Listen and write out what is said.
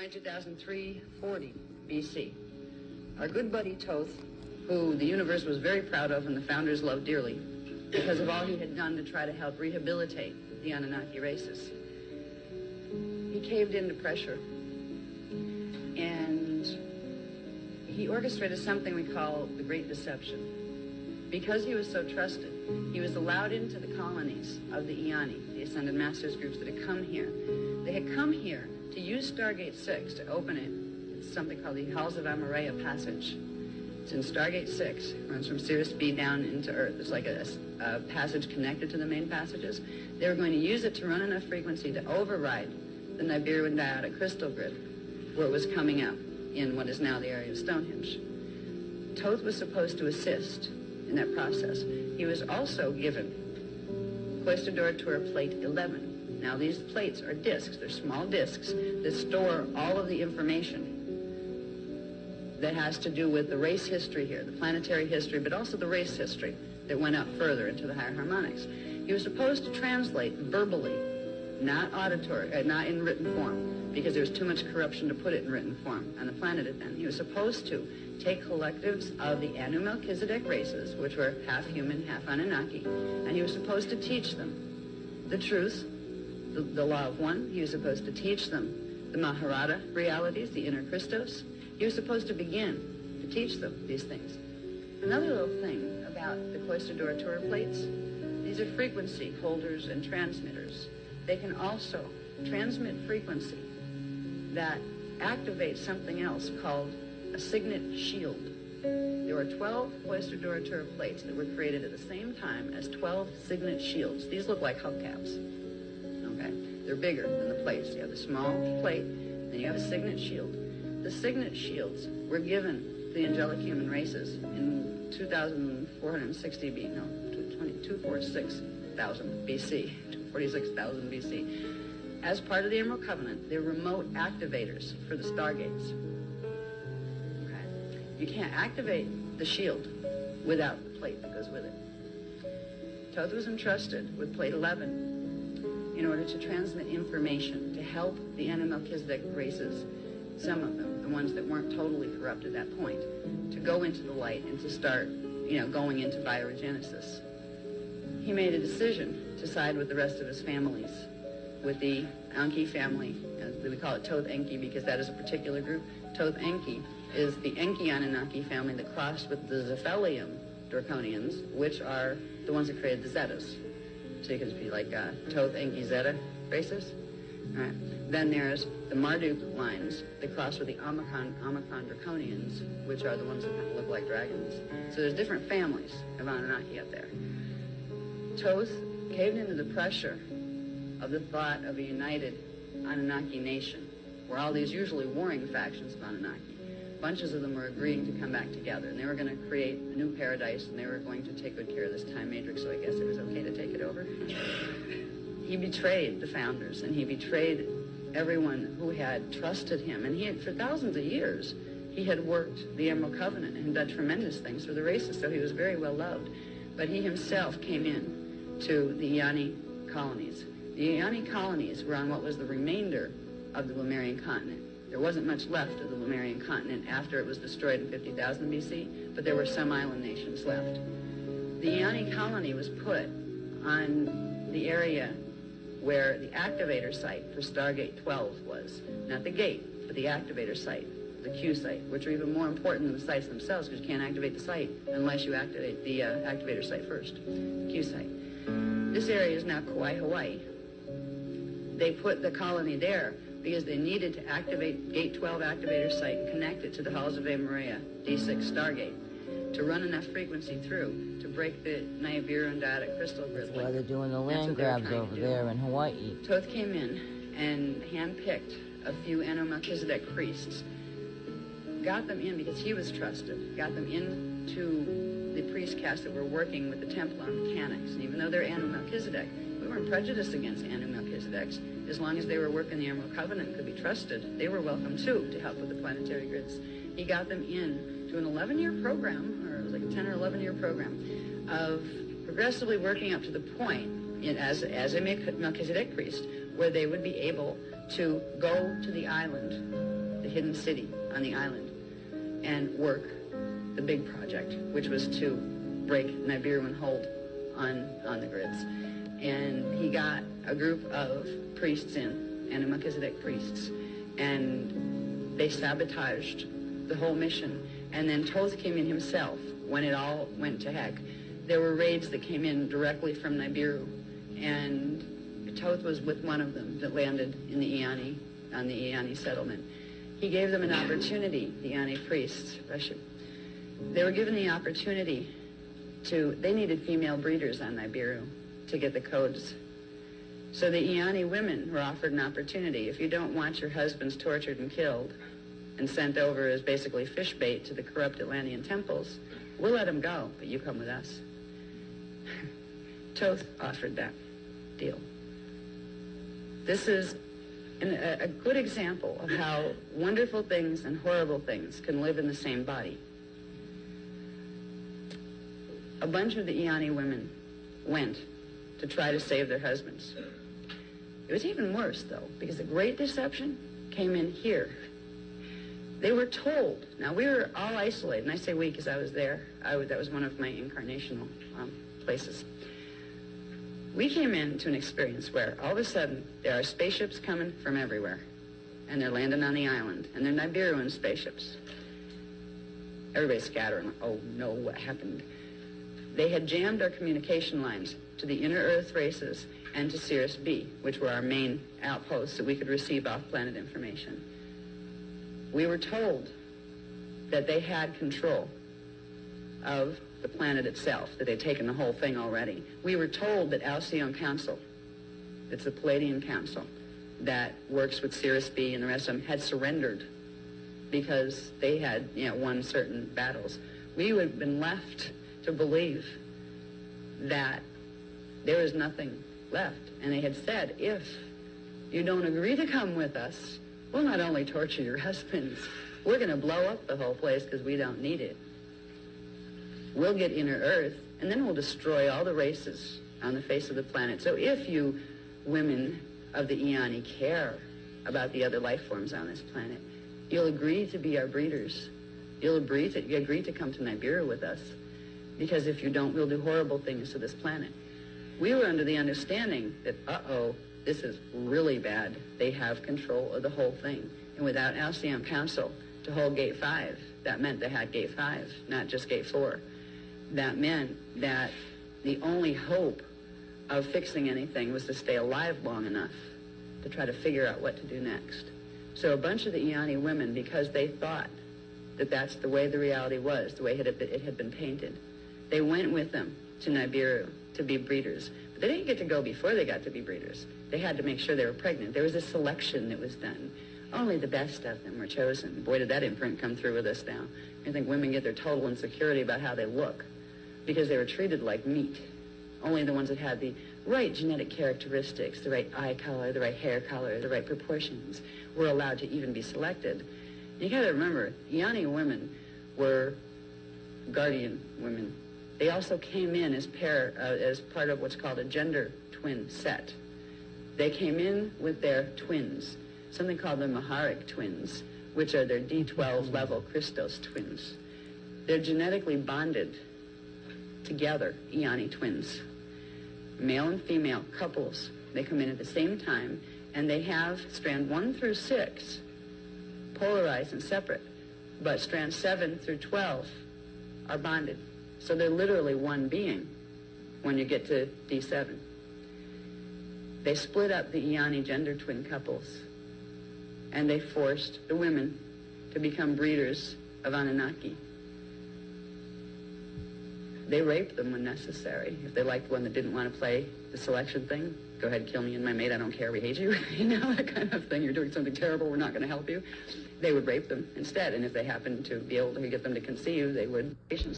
January 2003, 40 BC. Our good buddy Thoth, who the universe was very proud of and the founders loved dearly because of all he had done to try to help rehabilitate the Anunnaki races. He caved into pressure and he orchestrated something we call the Great Deception. Because he was so trusted, he was allowed into the colonies of the Iani, the Ascended Masters groups that had come here. They had come here to use Stargate 6 to open it. It's something called the Halls of Amareya Passage. It's in Stargate 6. It runs from Sirius B down into Earth. It's like a passage connected to the main passages. They were going to use it to run enough frequency to override the Nibiru and Diodic crystal grid where it was coming up in what is now the area of Stonehenge. Thoth was supposed to assist in that process. He was also given Cloister Tour Plate 11. Now these plates are discs. They're small discs that store all of the information that has to do with the race history here, the planetary history, but also the race history that went up further into the higher harmonics. He was supposed to translate verbally, not auditory, not in written form, because there was too much corruption to put it in written form on the planet then. He was supposed to take collectives of the Anu Melchizedek races, which were half human, half Anunnaki, and he was supposed to teach them the truth, the law of one. He was supposed to teach them the Maharata realities, the inner Christos. He was supposed to begin to teach them these things. Another little thing about the Cloister Tour plates, these are frequency holders and transmitters. They can also transmit frequency that activates something else called a signet shield. There were 12 Cloister Tour plates that were created at the same time as 12 signet shields. These look like hubcaps. Okay? They're bigger than the plates. You have the small plate, then you have a signet shield. The signet shields were given to the angelic human races in 2,460 BC, no, 246,000 BC, 246,000 BC. As part of the Emerald Covenant, they're remote activators for the Stargates. Okay? You can't activate the shield without the plate that goes with it. Thoth was entrusted with plate 11 in order to transmit information to help the Anu Melchizedek races, some of them, the ones that weren't totally corrupt at that point, to go into the light and to start, going into bioregenesis. He made a decision to side with the rest of his families, with the Enki family. We call it Thoth Enki because that is a particular group. Thoth Enki is the Enki Anunnaki family that crossed with the Zephelium Draconians, which are the ones that created the Zetas. So you could be like Thoth Enki Zeta races. All right. Then there's the Marduk lines that cross with the Omicron Draconians, which are the ones that kind of look like dragons. So there's different families of Anunnaki up there. Thoth caved into the pressure of the thought of a united Anunnaki nation, where all these usually warring factions of Anunnaki, bunches of them were agreeing to come back together, and they were going to create a new paradise, and they were going to take good care of this time matrix, so I guess it was okay to take it over. He betrayed the founders, and he betrayed everyone who had trusted him, and he had, for thousands of years, he had worked the Emerald Covenant and done tremendous things for the races, so he was very well loved. But he himself came in to the Iani colonies. The Iani colonies were on what was the remainder of the Lemurian continent. There wasn't much left of the Lemurian continent after it was destroyed in 50,000 BC, but there were some island nations left. The Iani colony was put on the area where the activator site for Stargate 12 was. Not the gate, but the activator site, the Q site, which are even more important than the sites themselves because you can't activate the site unless you activate the activator site first, the Q site. This area is now Kauai, Hawaii. They put the colony there because they needed to activate Gate 12 activator site and connect it to the Halls of Amareya, D6 Stargate, to run enough frequency through to break the Nibiru and Diodic crystal grid. That's why they're doing the land grabs over there in Hawaii. Thoth came in and handpicked a few Anu Melchizedek priests, got them in because he was trusted, got them into the priest caste that were working with the Templar mechanics. And even though they're Anu Melchizedek, we weren't prejudiced against Anu Melchizedeks. As long as they were working the Emerald Covenant and could be trusted, they were welcome too to help with the planetary grids. He got them in to an 11-year program, or it was like a 10 or 11-year program, of progressively working up to the point as a Melchizedek priest where they would be able to go to the island, the hidden city on the island, and work the big project, which was to break Nibiru and hold on the grids. And he got a group of priests in, and Melchizedek priests, and they sabotaged the whole mission. And then Thoth came in himself when it all went to heck. There were raids that came in directly from Nibiru, and Thoth was with one of them that landed in the Iani, on the Iani settlement. He gave them an opportunity, the Iani priests. They were given the opportunity they needed female breeders on Nibiru to get the codes. So the Iani women were offered an opportunity. If you don't want your husbands tortured and killed and sent over as basically fish bait to the corrupt Atlantean temples, we'll let them go, but you come with us. Thoth offered that deal. This is a good example of how wonderful things and horrible things can live in the same body. A bunch of the Iani women went to try to save their husbands. It was even worse, though, because the Great Deception came in here. They were told. Now, we were all isolated, and I say we because I was there. That was one of my incarnational places. We came into an experience where all of a sudden there are spaceships coming from everywhere, and they're landing on the island, and they're Nibiruan spaceships. Everybody's scattering. Oh, no, what happened? They had jammed our communication lines to the inner Earth races and to Sirius B, which were our main outposts that we could receive off-planet information. We were told that they had control of the planet itself, that they'd taken the whole thing already. We were told that Alcyon Council, it's the Palladian Council, that works with Sirius B and the rest of them, had surrendered because they had, won certain battles. We would have been left to believe that there was nothing left. And they had said, if you don't agree to come with us, we'll not only torture your husbands, we're going to blow up the whole place because we don't need it. We'll get inner Earth, and then we'll destroy all the races on the face of the planet. So if you women of the Iani care about the other life forms on this planet, you'll agree to be our breeders. You'll agree to come to Nibiru with us. Because if you don't, we'll do horrible things to this planet. We were under the understanding that, this is really bad. They have control of the whole thing. And without Alcyon Council to hold Gate 5, that meant they had Gate 5, not just Gate 4. That meant that the only hope of fixing anything was to stay alive long enough to try to figure out what to do next. So a bunch of the Iani women, because they thought that that's the way the reality was, the way it had been painted, they went with them to Nibiru to be breeders. But they didn't get to go before they got to be breeders. They had to make sure they were pregnant. There was a selection that was done. Only the best of them were chosen. Boy, did that imprint come through with us now. I think women get their total insecurity about how they look because they were treated like meat. Only the ones that had the right genetic characteristics, the right eye color, the right hair color, the right proportions, were allowed to even be selected. You got to remember, Iani women were guardian women. They also came in as part of what's called a gender twin set. They came in with their twins, something called the Maharic twins, which are their D12 level Christos twins. They're genetically bonded together, Iani twins. Male and female couples. They come in at the same time, and they have strand 1 through 6 polarized and separate, but strands 7 through 12 are bonded. So they're literally one being when you get to D7. They split up the Iani gender twin couples, and they forced the women to become breeders of Anunnaki. They raped them when necessary. If they liked one that didn't want to play the selection thing, go ahead, kill me and my mate, I don't care, we hate you, that kind of thing. You're doing something terrible, we're not going to help you. They would rape them instead, and if they happened to be able to get them to conceive, they would.